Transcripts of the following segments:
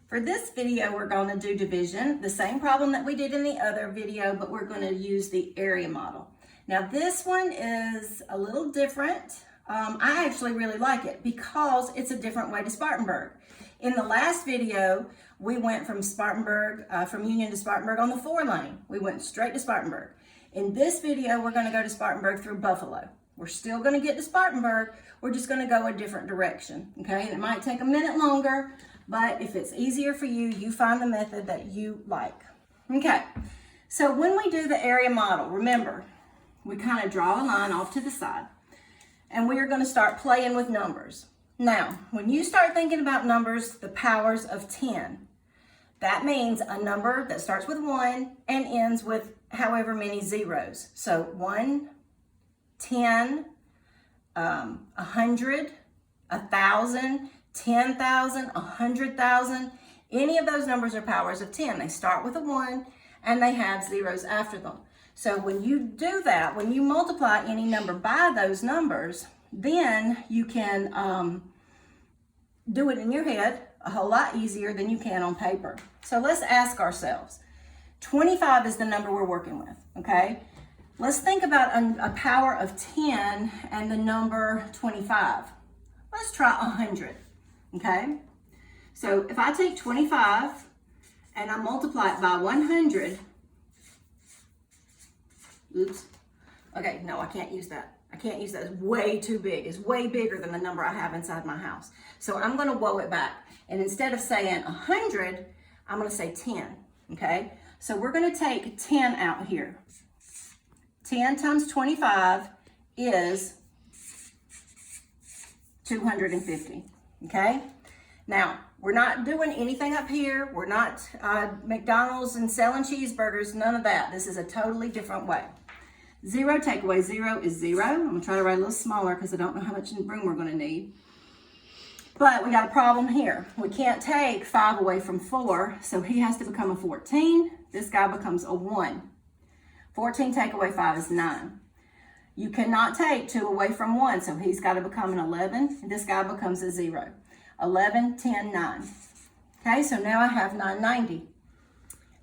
For this video, we're going to do division, the same problem that we did in the other video, but we're going to use the area model. Now this one is a little different. I actually really like it because it's a different way to Spartanburg. In the last video, we went from Spartanburg, from Union to Spartanburg on the 4-lane. We went straight to Spartanburg. In this video, we're going to go to Spartanburg through Buffalo. We're still going to get to Spartanburg. We're just going to go a different direction, okay? And it might take a minute longer, but if it's easier for you, you find the method that you like. Okay, so when we do the area model, remember, we kind of draw a line off to the side, and we are going to start playing with numbers. Now, when you start thinking about numbers, the powers of 10, that means a number that starts with 1 and ends with however many zeros. So 1, 10, 100, 1,000, 10,000, 100,000. Any of those numbers are powers of 10. They start with a 1 and they have zeros after them. So when you do that, when you multiply any number by those numbers, then you can do it in your head a whole lot easier than you can on paper. So let's ask ourselves, 25 is the number we're working with, okay? Let's think about a power of 10 and the number 25. Let's try 100, okay? So if I take 25 and I multiply it by 100, oops, okay, no, I can't use that. I can't use that, it's way too big. It's way bigger than the number I have inside my house. So I'm gonna woe it back. And instead of saying 100, I'm gonna say 10, okay? So we're gonna take 10 out here. 10 times 25 is 250, okay? Now, we're not doing anything up here. We're not McDonald's and selling cheeseburgers, none of that. This is a totally different way. 0 take away 0 is 0. I'm gonna try to write a little smaller because I don't know how much room we're gonna need. But we got a problem here. We can't take 5 away from 4, so he has to become a 14. This guy becomes a 1. 14 take away 5 is 9. You cannot take 2 away from 1, so he's got to become an 11. And this guy becomes a 0. 11, 10, 9. Okay, so now I have 990.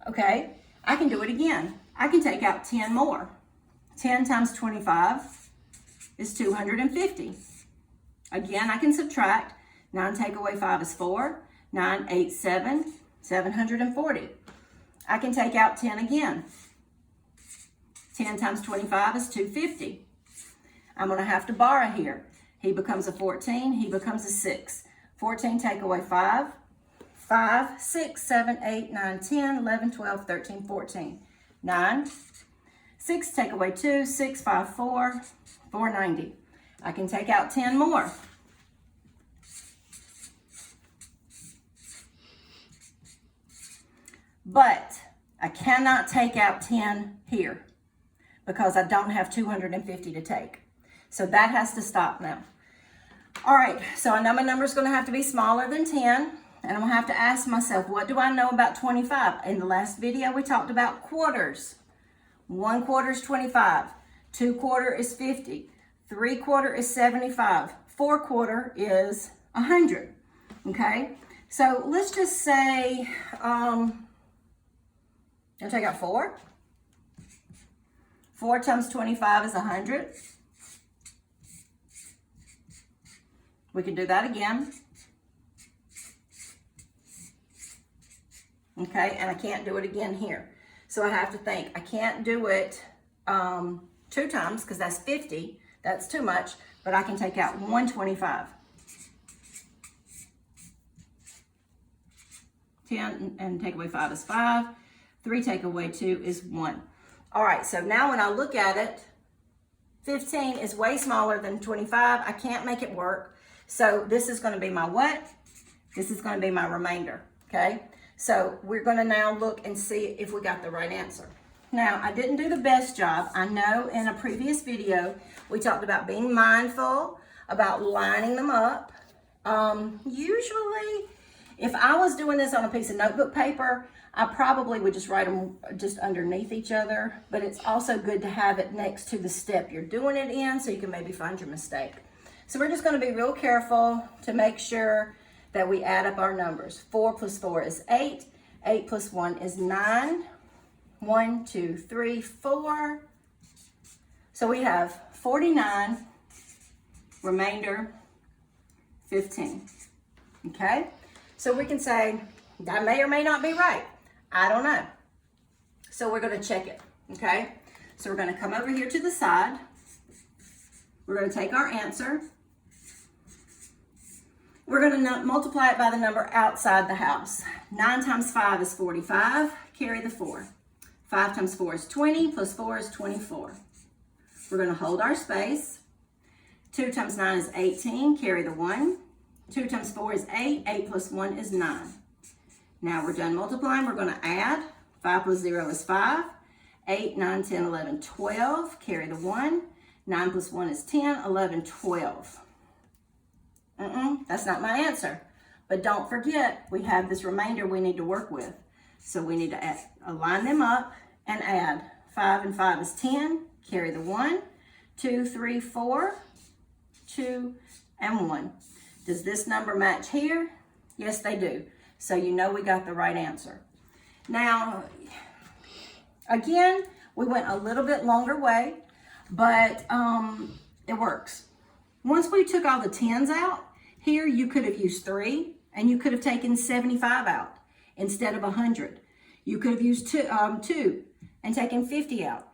Okay, I can do it again. I can take out 10 more. 10 times 25 is 250. Again, I can subtract. 9 take away 5 is 4. 9, 8, 7, 740. I can take out 10 again. 10 times 25 is 250. I'm going to have to borrow here. He becomes a 14. He becomes a 6. 14 take away 5. 5, 6, 7, 8, 9, 10, 11, 12, 13, 14. 9. 6 take away 2. 6, 5, 4. 490. I can take out 10 more. But I cannot take out 10 here because I don't have 250 to take. So that has to stop now. All right, so I know my number is going to have to be smaller than 10, and I'm going to have to ask myself, what do I know about 25? In the last video, we talked about quarters. 1 quarter is 25. 2 quarter is 50. 3 quarter is 75. 4 quarter is 100. Okay, so let's just say, I'll take out 4. 4 times 25 is 100. We can do that again. Okay, and I can't do it again here. So I have to think, I can't do it 2 times because that's 50. That's too much, but I can take out 125. 10 and take away 5 is 5. 3 take away 2 is 1. All right, so now when I look at it, 15 is way smaller than 25. I can't make it work. So this is gonna be my what? This is gonna be my remainder, okay? So we're gonna now look and see if we got the right answer. Now, I didn't do the best job. I know in a previous video, we talked about being mindful, about lining them up. Usually, if I was doing this on a piece of notebook paper, I probably would just write them just underneath each other, but it's also good to have it next to the step you're doing it in so you can maybe find your mistake. So we're just gonna be real careful to make sure that we add up our numbers. 4 plus 4 is 8. 8 plus 1 is 9. 1, 2, 3, 4. So we have 49, remainder 15. Okay? So we can say, that may or may not be right. I don't know. So we're going to check it. Okay? So we're going to come over here to the side. We're going to take our answer. We're going to multiply it by the number outside the house. 9 times 5 is 45. Carry the 4. 5 times 4 is 20, plus 4 is 24. We're going to hold our space. 2 times 9 is 18. Carry the 1. 2 times 4 is 8. 8 plus 1 is 9. Now we're done multiplying. We're going to add. 5 plus 0 is 5. 8, 9, 10, 11, 12. Carry the 1. 9 plus 1 is 10. 11, 12. That's not my answer. But don't forget, we have this remainder we need to work with. So we need to align them up and add. 5 and 5 is 10. Carry the 1. 2, 3, 4. 2, and 1. Does this number match here? Yes, they do. So you know we got the right answer. Now, again, we went a little bit longer way, but it works. Once we took all the 10s out, here you could have used 3, and you could have taken 75 out instead of 100. You could have used 2 and taken 50 out.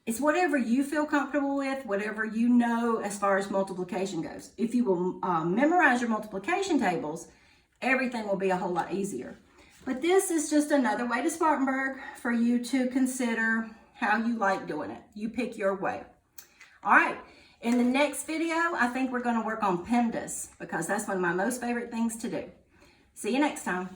It's whatever you feel comfortable with, whatever you know as far as multiplication goes. If you will memorize your multiplication tables, everything will be a whole lot easier. But this is just another way to Spartanburg for you to consider how you like doing it. You pick your way. All right. In the next video, I think we're going to work on PEMDAS because that's one of my most favorite things to do. See you next time.